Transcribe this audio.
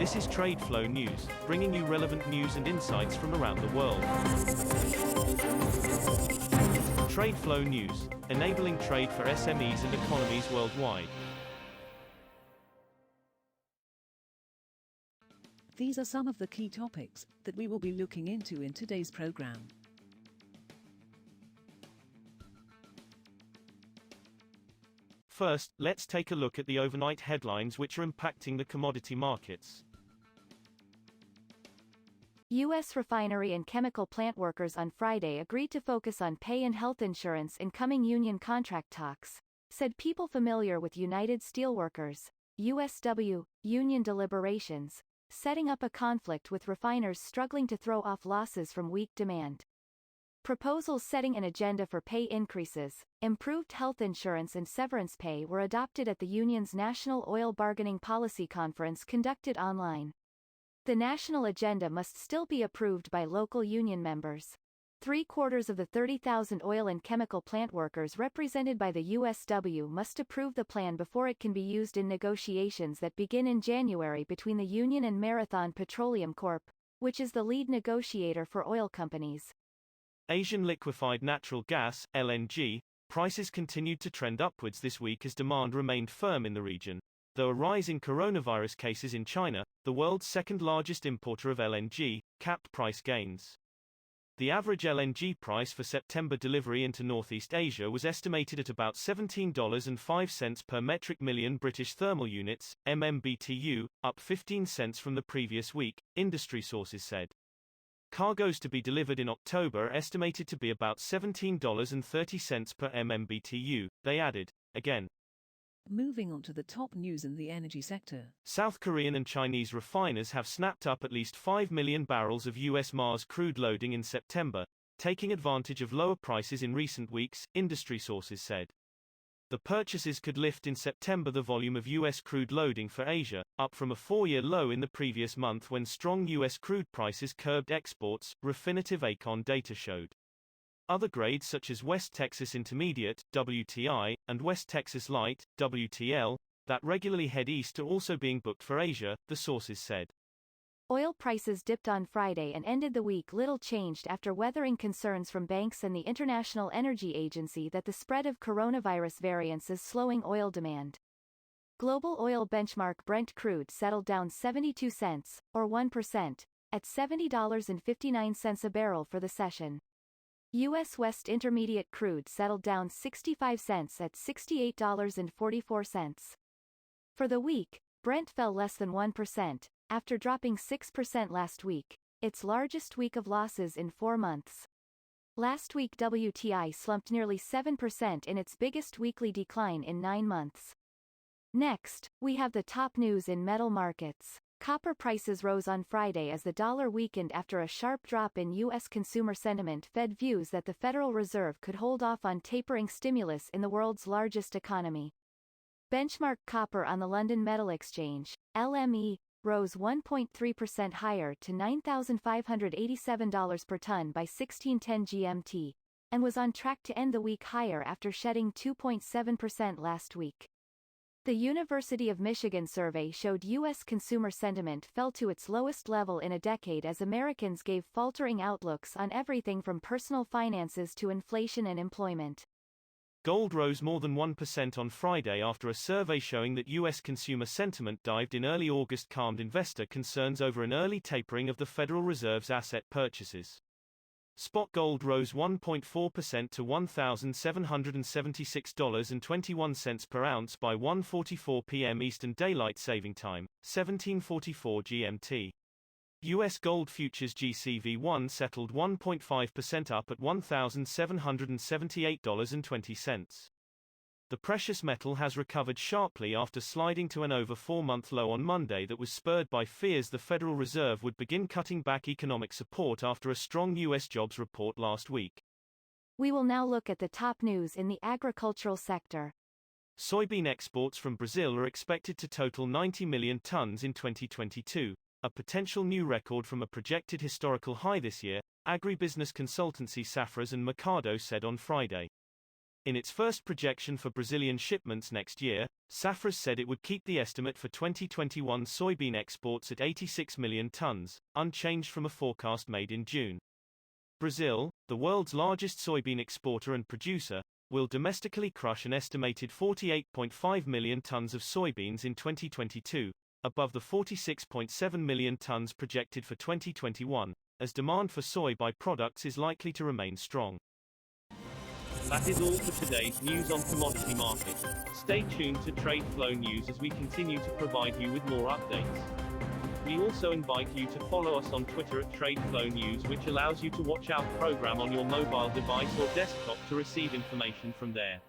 This is Trade Flow News, bringing you relevant news and insights from around the world. Trade Flow News, enabling trade for SMEs and economies worldwide. These are some of the key topics that we will be looking into in today's program. First, let's take a look at the overnight headlines which are impacting the commodity markets. U.S. refinery and chemical plant workers on Friday agreed to focus on pay and health insurance in coming union contract talks, said people familiar with United Steelworkers, USW, union deliberations, setting up a conflict with refiners struggling to throw off losses from weak demand. Proposals setting an agenda for pay increases, improved health insurance and severance pay were adopted at the union's National Oil Bargaining Policy Conference conducted online. The national agenda must still be approved by local union members. 3/4 of the 30,000 oil and chemical plant workers represented by the USW must approve the plan before it can be used in negotiations that begin in January between the union and Marathon Petroleum Corp., which is the lead negotiator for oil companies. Asian liquefied natural gas, LNG, prices continued to trend upwards this week as demand remained firm in the region, though a rise in coronavirus cases in China, the world's second-largest importer of LNG, capped price gains. The average LNG price for September delivery into Northeast Asia was estimated at about $17.05 per metric million British thermal units, MMBTU, up 15 cents from the previous week, industry sources said. Cargoes to be delivered in October are estimated to be about $17.30 per MMBTU, they added. Again. Moving on to the top news in the energy sector. South Korean and Chinese refiners have snapped up at least 5 million barrels of U.S. Mars crude loading in September, taking advantage of lower prices in recent weeks, industry sources said. The purchases could lift in September the volume of U.S. crude loading for Asia, up from a 4-year low in the previous month when strong U.S. crude prices curbed exports, Refinitiv Econ data showed. Other grades such as West Texas Intermediate, WTI, and West Texas Light, WTL, that regularly head east are also being booked for Asia, the sources said. Oil prices dipped on Friday and ended the week little changed after weathering concerns from banks and the International Energy Agency that the spread of coronavirus variants is slowing oil demand. Global oil benchmark Brent crude settled down 72 cents, or 1%, at $70.59 a barrel for the session. U.S. West Intermediate crude settled down 65 cents at $68.44. For the week, Brent fell less than 1%, after dropping 6% last week, its largest week of losses in 4 months. Last week WTI slumped nearly 7% in its biggest weekly decline in 9 months. Next, we have the top news in metal markets. Copper prices rose on Friday as the dollar weakened after a sharp drop in U.S. consumer sentiment fed views that the Federal Reserve could hold off on tapering stimulus in the world's largest economy. Benchmark copper on the London Metal Exchange, LME, rose 1.3% higher to $9,587 per ton by 16:10 GMT, and was on track to end the week higher after shedding 2.7% last week. The University of Michigan survey showed U.S. consumer sentiment fell to its lowest level in a decade as Americans gave faltering outlooks on everything from personal finances to inflation and employment. Gold rose more than 1% on Friday after a survey showing that U.S. consumer sentiment dived in early August calmed investor concerns over an early tapering of the Federal Reserve's asset purchases. Spot gold rose 1.4% to $1,776.21 per ounce by 1:44 p.m. Eastern Daylight Saving Time, 17:44 GMT. U.S. gold futures GCV1 settled 1.5% up at $1,778.20. The precious metal has recovered sharply after sliding to an over 4-month low on Monday that was spurred by fears the Federal Reserve would begin cutting back economic support after a strong U.S. jobs report last week. We will now look at the top news in the agricultural sector. Soybean exports from Brazil are expected to total 90 million tons in 2022. A potential new record from a projected historical high this year, agribusiness consultancy Safras and Mercado said on Friday. In its first projection for Brazilian shipments next year, Safras said it would keep the estimate for 2021 soybean exports at 86 million tons, unchanged from a forecast made in June. Brazil, the world's largest soybean exporter and producer, will domestically crush an estimated 48.5 million tons of soybeans in 2022, above the 46.7 million tons projected for 2021, as demand for soy byproducts is likely to remain strong. That is all for today's news on commodity markets. Stay tuned to Trade Flow News as we continue to provide you with more updates. We also invite you to follow us on Twitter at Trade Flow News, which allows you to watch our program on your mobile device or desktop to receive information from there.